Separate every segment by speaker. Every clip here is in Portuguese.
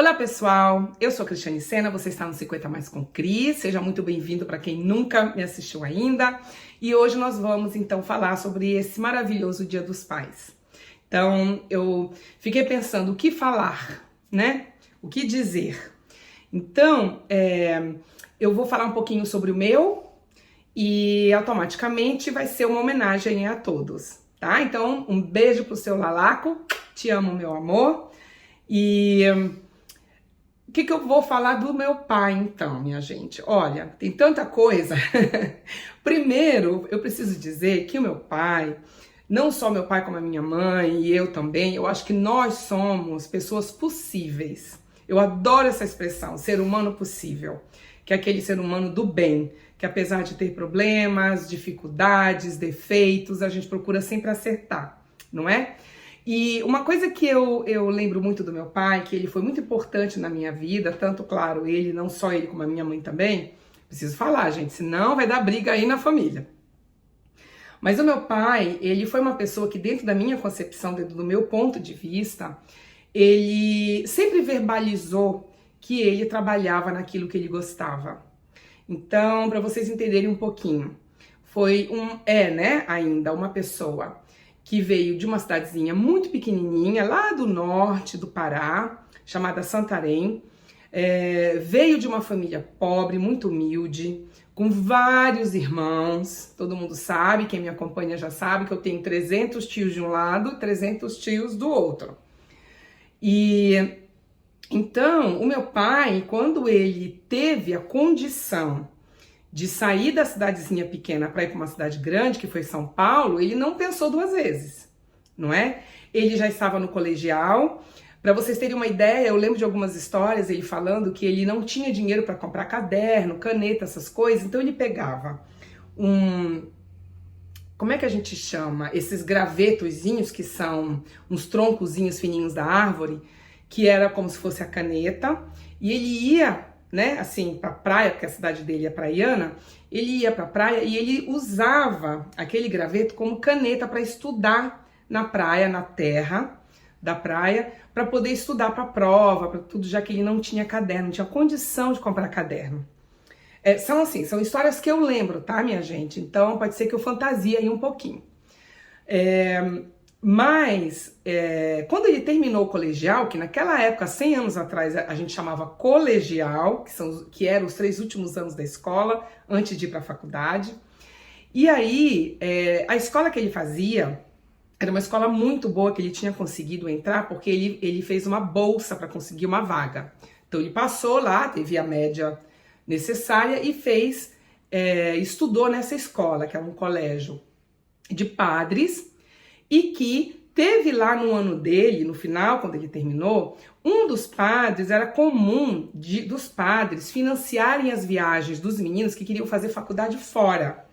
Speaker 1: Olá pessoal, eu sou a Cristiane Sena, você está no 50 Mais com Cris, seja muito bem-vindo para quem nunca me assistiu ainda. E hoje nós vamos então falar sobre esse maravilhoso Dia dos Pais. Então eu fiquei pensando o que falar, né? O que dizer. Então eu vou falar um pouquinho sobre o meu e automaticamente vai ser uma homenagem a todos, tá? Então um beijo pro seu Lalaco, te amo meu amor. E o que eu vou falar do meu pai, então, minha gente? Olha, tem tanta coisa. Primeiro, eu preciso dizer que o meu pai, não só meu pai como a minha mãe e eu também, eu acho que nós somos pessoas possíveis. Eu adoro essa expressão, ser humano possível, que é aquele ser humano do bem, que apesar de ter problemas, dificuldades, defeitos, a gente procura sempre acertar, não é? E uma coisa que eu lembro muito do meu pai, que ele foi muito importante na minha vida, tanto, claro, ele, não só ele, como a minha mãe também, preciso falar, gente, senão vai dar briga aí na família. Mas o meu pai, ele foi uma pessoa que dentro da minha concepção, dentro do meu ponto de vista, ele sempre verbalizou que ele trabalhava naquilo que ele gostava. Então, para vocês entenderem um pouquinho, ainda uma pessoa que veio de uma cidadezinha muito pequenininha, lá do norte do Pará, chamada Santarém. Veio de uma família pobre, muito humilde, com vários irmãos. Todo mundo sabe, quem me acompanha já sabe que eu tenho 300 tios de um lado, 300 tios do outro. E então, o meu pai, quando ele teve a condição de sair da cidadezinha pequena para ir para uma cidade grande, que foi São Paulo, ele não pensou duas vezes, não é? Ele já estava no colegial. Para vocês terem uma ideia, eu lembro de algumas histórias, ele falando que ele não tinha dinheiro para comprar caderno, caneta, essas coisas, então ele pegava como é que a gente chama? Esses gravetozinhos, que são uns troncozinhos fininhos da árvore, que era como se fosse a caneta, e ele ia, né, assim, pra praia, porque a cidade dele é praiana, ele ia pra praia e ele usava aquele graveto como caneta para estudar na praia, na terra da praia, para poder estudar para prova, para tudo, já que ele não tinha caderno, não tinha condição de comprar caderno. São histórias que eu lembro, tá, minha gente? Então pode ser que eu fantasie aí um pouquinho. Quando ele terminou o colegial, que naquela época, 100 anos atrás, a gente chamava colegial, que eram os 3 últimos anos da escola, antes de ir para a faculdade. E aí, a escola que ele fazia era uma escola muito boa, que ele tinha conseguido entrar, porque ele fez uma bolsa para conseguir uma vaga. Então ele passou lá, teve a média necessária e estudou nessa escola, que é um colégio de padres, e que teve lá no ano dele, no final, quando ele terminou, um dos padres, era comum dos padres financiarem as viagens dos meninos que queriam fazer faculdade fora.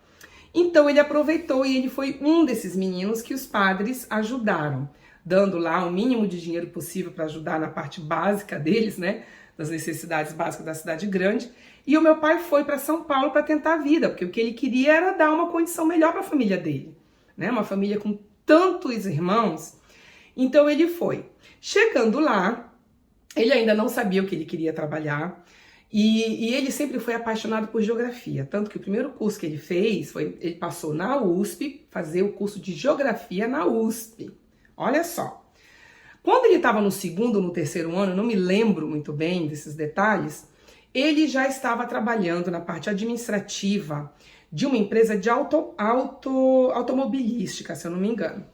Speaker 1: Então ele aproveitou e ele foi um desses meninos que os padres ajudaram, dando lá o mínimo de dinheiro possível para ajudar na parte básica deles, né, das necessidades básicas da cidade grande. E o meu pai foi para São Paulo para tentar a vida, porque o que ele queria era dar uma condição melhor para a família dele, né, uma família com tantos irmãos. Então ele foi. Chegando lá, ele ainda não sabia o que ele queria trabalhar, e ele sempre foi apaixonado por geografia, tanto que o primeiro curso que ele fez ele passou na USP, fazer o curso de geografia na USP. Olha só. Quando ele estava no segundo ou no terceiro ano, eu não me lembro muito bem desses detalhes, ele já estava trabalhando na parte administrativa de uma empresa de automobilística, se eu não me engano.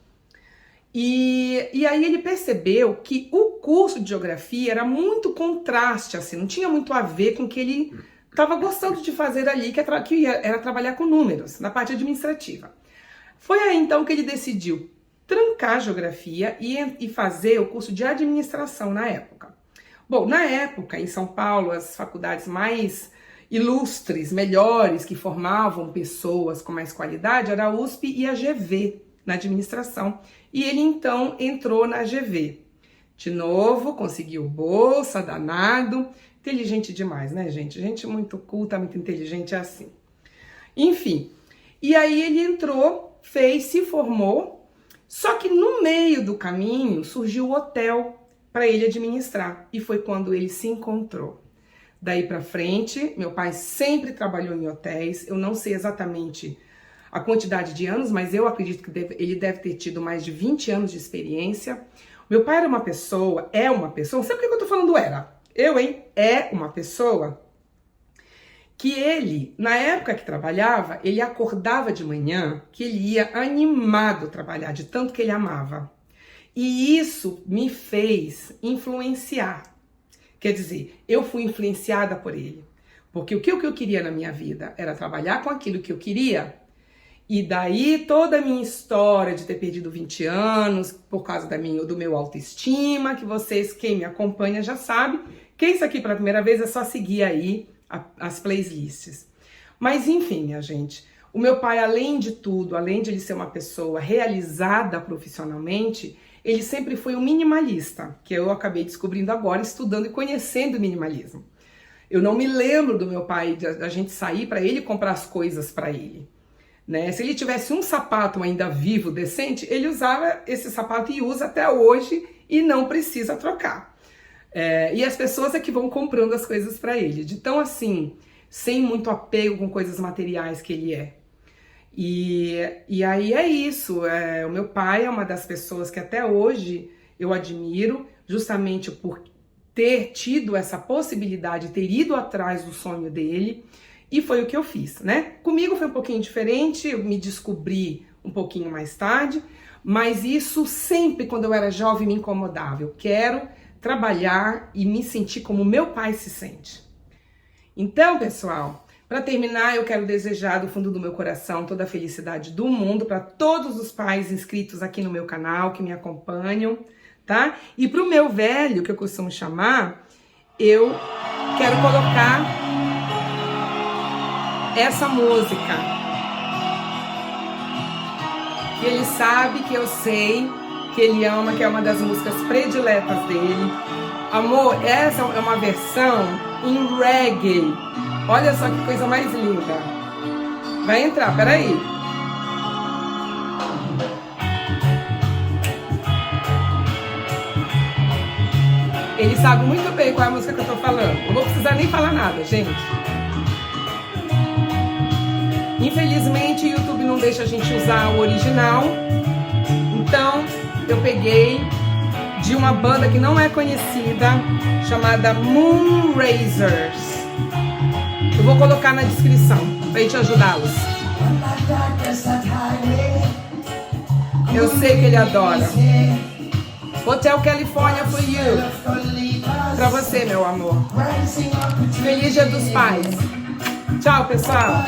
Speaker 1: E aí ele percebeu que o curso de geografia era muito contraste, assim, não tinha muito a ver com o que ele estava gostando de fazer ali, que era trabalhar com números, na parte administrativa. Foi aí então que ele decidiu trancar a geografia e fazer o curso de administração na época. Bom, na época, em São Paulo, as faculdades mais ilustres, melhores, que formavam pessoas com mais qualidade, era a USP e a GV, na administração. E ele então entrou na GV. De novo, conseguiu bolsa, danado, inteligente demais, né, gente? Gente muito culta, muito inteligente, é assim. Enfim, e aí ele entrou, se formou, só que no meio do caminho surgiu o hotel, para ele administrar. E foi quando ele se encontrou. Daí para frente, meu pai sempre trabalhou em hotéis. Eu não sei exatamente a quantidade de anos, mas eu acredito que ele deve ter tido mais de 20 anos de experiência. Meu pai era uma pessoa, é uma pessoa, não sei por que eu tô falando era. É uma pessoa que ele, na época que trabalhava, ele acordava de manhã, que ele ia animado trabalhar, de tanto que ele amava. E isso me fez influenciar. Quer dizer, eu fui influenciada por ele. Porque o que eu queria na minha vida era trabalhar com aquilo que eu queria. E daí toda a minha história de ter perdido 20 anos, por causa do meu autoestima, que vocês, quem me acompanha já sabe, que isso aqui pela primeira vez é só seguir aí as playlists. Mas enfim, minha gente, o meu pai, além de tudo, além de ele ser uma pessoa realizada profissionalmente, ele sempre foi um minimalista, que eu acabei descobrindo agora, estudando e conhecendo o minimalismo. Eu não me lembro do meu pai, da gente sair para ele comprar as coisas para ele. Né? Se ele tivesse um sapato ainda vivo, decente, ele usava esse sapato e usa até hoje e não precisa trocar. E as pessoas é que vão comprando as coisas para ele, de tão assim, sem muito apego com coisas materiais que ele é. E aí é isso, o meu pai é uma das pessoas que até hoje eu admiro, justamente por ter tido essa possibilidade, ter ido atrás do sonho dele, e foi o que eu fiz, né? Comigo foi um pouquinho diferente, eu me descobri um pouquinho mais tarde, mas isso sempre, quando eu era jovem, me incomodava. Eu quero trabalhar e me sentir como meu pai se sente. Então, pessoal, para terminar, eu quero desejar do fundo do meu coração toda a felicidade do mundo para todos os pais inscritos aqui no meu canal, que me acompanham, tá? E pro meu velho, que eu costumo chamar, eu quero colocar essa música. Que ele sabe, que eu sei, que ele ama, que é uma das músicas prediletas dele. Amor, essa é uma versão em reggae. Olha só que coisa mais linda. Vai entrar, peraí. Ele sabe muito bem qual é a música que eu tô falando. Não vou precisar nem falar nada, gente. Infelizmente, o YouTube não deixa a gente usar o original. Então, eu peguei de uma banda que não é conhecida, chamada Moonrazers. Eu vou colocar na descrição, pra gente ajudá-los. Eu sei que ele adora. Hotel California for you. Pra você, meu amor. Feliz Dia dos Pais. Tchau, pessoal.